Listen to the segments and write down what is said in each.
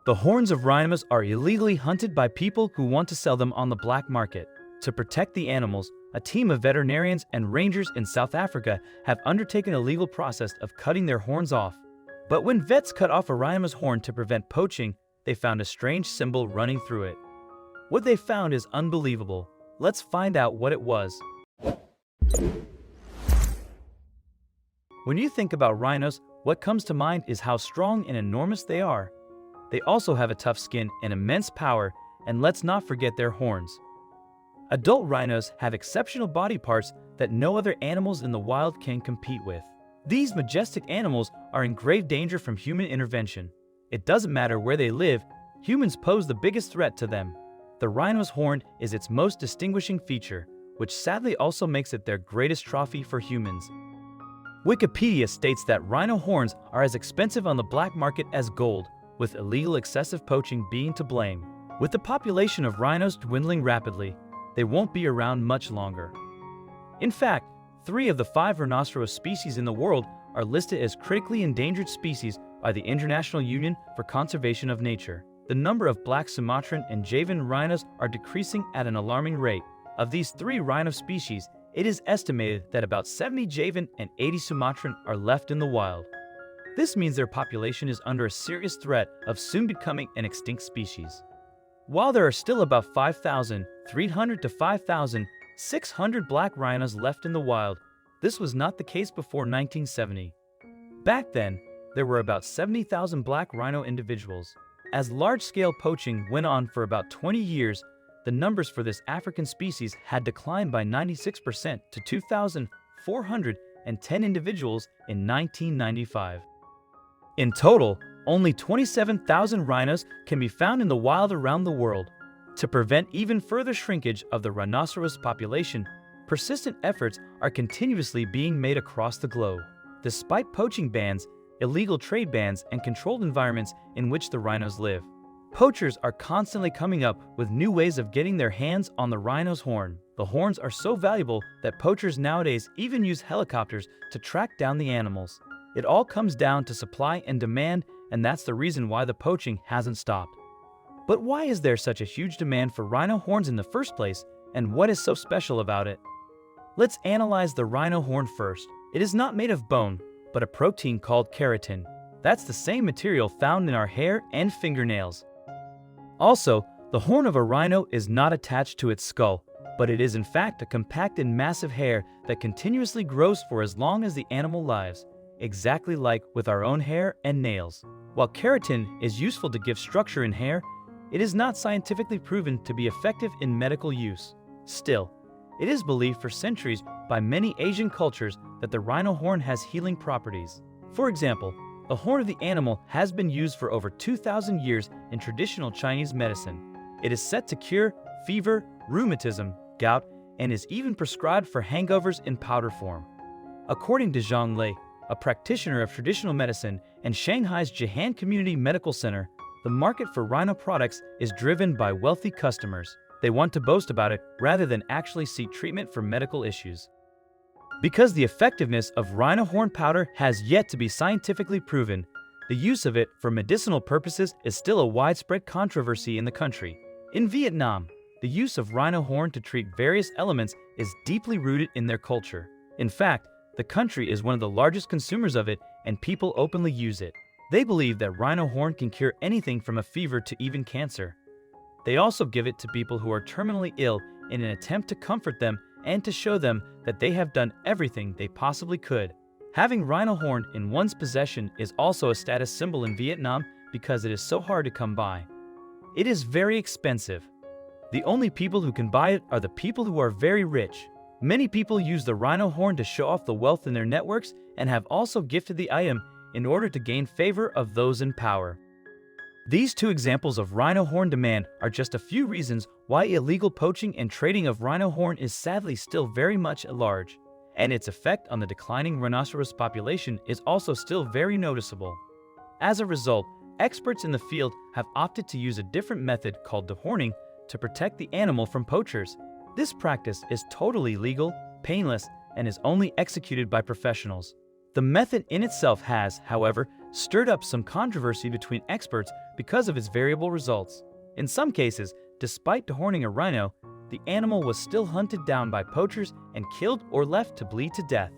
The horns of rhinos are illegally hunted by people who want to sell them on the black market. To protect the animals, a team of veterinarians and rangers in South Africa have undertaken a legal process of cutting their horns off. But when vets cut off a rhino's horn to prevent poaching, they found a strange symbol running through it. What they found is unbelievable. Let's find out what it was. When you think about rhinos, what comes to mind is how strong and enormous they are. They also have a tough skin and immense power, and let's not forget their horns. Adult rhinos have exceptional body parts that no other animals in the wild can compete with. These majestic animals are in grave danger from human intervention. It doesn't matter where they live, humans pose the biggest threat to them. The rhino's horn is its most distinguishing feature, which sadly also makes it their greatest trophy for humans. Wikipedia states that rhino horns are as expensive on the black market as gold, with illegal excessive poaching being to blame. With the population of rhinos dwindling rapidly, they won't be around much longer. In fact, 3 of the 5 rhinoceros species in the world are listed as critically endangered species by the International Union for Conservation of Nature. The number of black Sumatran and Javan rhinos are decreasing at an alarming rate. Of these 3 rhino species, it is estimated that about 70 Javan and 80 Sumatran are left in the wild. This means their population is under a serious threat of soon becoming an extinct species. While there are still about 5,300 to 5,600 black rhinos left in the wild, this was not the case before 1970. Back then, there were about 70,000 black rhino individuals. As large-scale poaching went on for about 20 years, the numbers for this African species had declined by 96% to 2,410 individuals in 1995. In total, only 27,000 rhinos can be found in the wild around the world. To prevent even further shrinkage of the rhinoceros population, persistent efforts are continuously being made across the globe. Despite poaching bans, illegal trade bans, and controlled environments in which the rhinos live, poachers are constantly coming up with new ways of getting their hands on the rhino's horn. The horns are so valuable that poachers nowadays even use helicopters to track down the animals. It all comes down to supply and demand, and that's the reason why the poaching hasn't stopped. But why is there such a huge demand for rhino horns in the first place, and what is so special about it? Let's analyze the rhino horn first. It is not made of bone, but a protein called keratin. That's the same material found in our hair and fingernails. Also, the horn of a rhino is not attached to its skull, but it is in fact a compact and massive hair that continuously grows for as long as the animal lives, exactly like with our own hair and nails. While keratin is useful to give structure in hair, it is not scientifically proven to be effective in medical use. Still, it is believed for centuries by many Asian cultures that the rhino horn has healing properties. For example, the horn of the animal has been used for over 2,000 years in traditional Chinese medicine. It is said to cure fever, rheumatism, gout, and is even prescribed for hangovers in powder form. According to Zhang Lei, a practitioner of traditional medicine and Shanghai's Jihan Community Medical Center, the market for rhino products is driven by wealthy customers. They want to boast about it rather than actually seek treatment for medical issues. Because the effectiveness of rhino horn powder has yet to be scientifically proven, the use of it for medicinal purposes is still a widespread controversy in the country. In Vietnam, the use of rhino horn to treat various ailments is deeply rooted in their culture. In fact, the country is one of the largest consumers of it, and people openly use it. They believe that rhino horn can cure anything from a fever to even cancer. They also give it to people who are terminally ill in an attempt to comfort them and to show them that they have done everything they possibly could. Having rhino horn in one's possession is also a status symbol in Vietnam because it is so hard to come by. It is very expensive. The only people who can buy it are the people who are very rich. Many people use the rhino horn to show off the wealth in their networks and have also gifted the item in order to gain favor of those in power. These 2 examples of rhino horn demand are just a few reasons why illegal poaching and trading of rhino horn is sadly still very much at large, and its effect on the declining rhinoceros population is also still very noticeable. As a result, experts in the field have opted to use a different method called dehorning to protect the animal from poachers. This practice is totally legal, painless, and is only executed by professionals. The method in itself has, however, stirred up some controversy between experts because of its variable results. In some cases, despite dehorning a rhino, the animal was still hunted down by poachers and killed or left to bleed to death.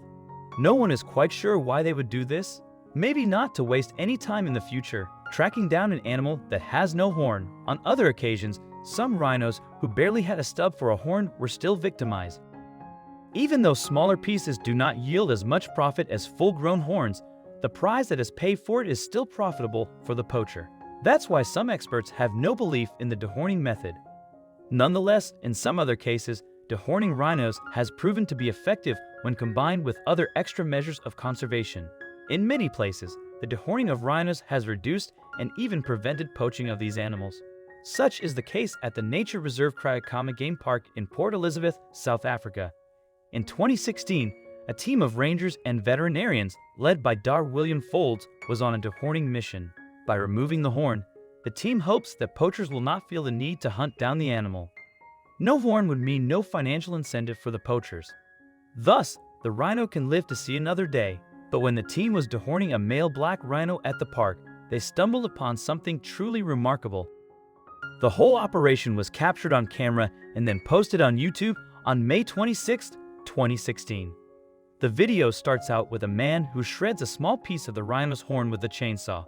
No one is quite sure why they would do this. Maybe not to waste any time in the future tracking down an animal that has no horn. On other occasions, some rhinos who barely had a stub for a horn were still victimized. Even though smaller pieces do not yield as much profit as full-grown horns, the prize that is paid for it is still profitable for the poacher. That's why some experts have no belief in the dehorning method. Nonetheless, in some other cases, dehorning rhinos has proven to be effective when combined with other extra measures of conservation. In many places, the dehorning of rhinos has reduced and even prevented poaching of these animals. Such is the case at the Nature Reserve Kragakama Game Park in Port Elizabeth, South Africa. In 2016, a team of rangers and veterinarians led by Dr. William Folds was on a dehorning mission. By removing the horn, the team hopes that poachers will not feel the need to hunt down the animal. No horn would mean no financial incentive for the poachers. Thus, the rhino can live to see another day. But when the team was dehorning a male black rhino at the park, they stumbled upon something truly remarkable. The whole operation was captured on camera and then posted on YouTube on May 26, 2016. The video starts out with a man who shreds a small piece of the rhino's horn with a chainsaw.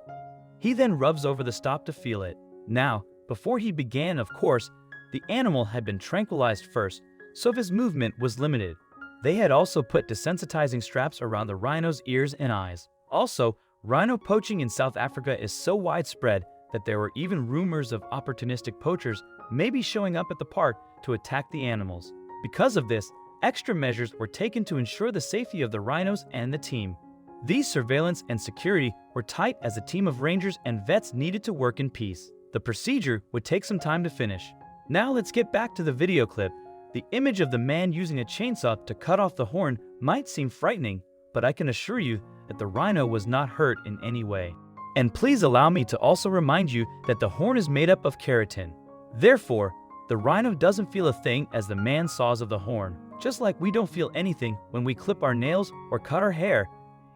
He then rubs over the stop to feel it. Now, before he began, of course, the animal had been tranquilized first, so his movement was limited. They had also put desensitizing straps around the rhino's ears and eyes. Also, rhino poaching in South Africa is so widespread that there were even rumors of opportunistic poachers maybe showing up at the park to attack the animals. Because of this, extra measures were taken to ensure the safety of the rhinos and the team. These surveillance and security were tight as a team of rangers and vets needed to work in peace. The procedure would take some time to finish. Now let's get back to the video clip. The image of the man using a chainsaw to cut off the horn might seem frightening, but I can assure you that the rhino was not hurt in any way. And please allow me to also remind you that the horn is made up of keratin. Therefore, the rhino doesn't feel a thing as the man saws of the horn. Just like we don't feel anything when we clip our nails or cut our hair,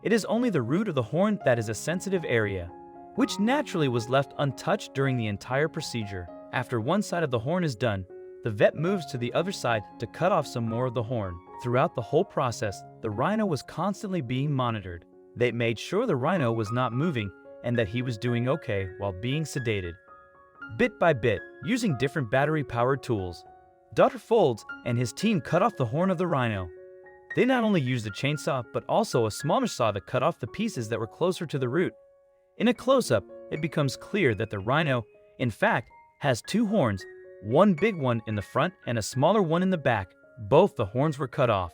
it is only the root of the horn that is a sensitive area, which naturally was left untouched during the entire procedure. After one side of the horn is done, the vet moves to the other side to cut off some more of the horn. Throughout the whole process, the rhino was constantly being monitored. They made sure the rhino was not moving and that he was doing okay while being sedated. Bit by bit, using different battery-powered tools, Dr. Folds and his team cut off the horn of the rhino. They not only used a chainsaw, but also a smaller saw to cut off the pieces that were closer to the root. In a close-up, it becomes clear that the rhino, in fact, has two horns, one big one in the front and a smaller one in the back. Both the horns were cut off.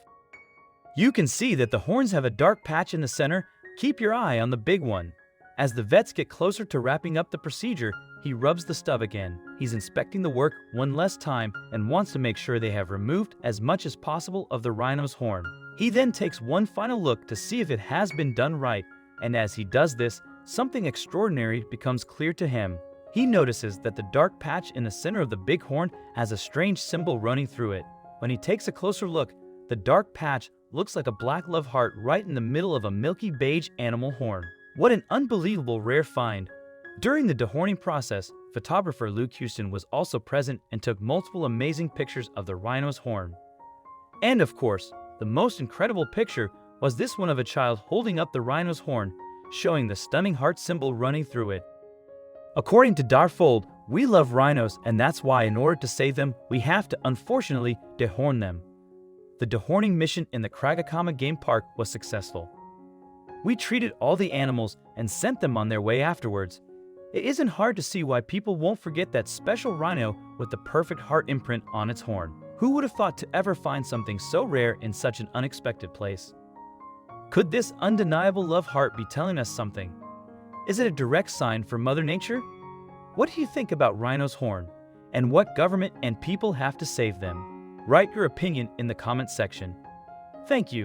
You can see that the horns have a dark patch in the center. Keep your eye on the big one. As the vets get closer to wrapping up the procedure, he rubs the stub again. He's inspecting the work one last time and wants to make sure they have removed as much as possible of the rhino's horn. He then takes one final look to see if it has been done right, and as he does this, something extraordinary becomes clear to him. He notices that the dark patch in the center of the big horn has a strange symbol running through it. When he takes a closer look, the dark patch looks like a black love heart right in the middle of a milky beige animal horn. What an unbelievable rare find! During the dehorning process, photographer Luke Houston was also present and took multiple amazing pictures of the rhino's horn. And of course, the most incredible picture was this one of a child holding up the rhino's horn, showing the stunning heart symbol running through it. According to Dr. Fold, we love rhinos, and that's why in order to save them, we have to, unfortunately, dehorn them. The dehorning mission in the Kragakama Game Park was successful. We treated all the animals and sent them on their way afterwards. It isn't hard to see why people won't forget that special rhino with the perfect heart imprint on its horn. Who would have thought to ever find something so rare in such an unexpected place? Could this undeniable love heart be telling us something? Is it a direct sign from Mother Nature? What do you think about rhino's horn, and what government and people have to save them? Write your opinion in the comment section. Thank you.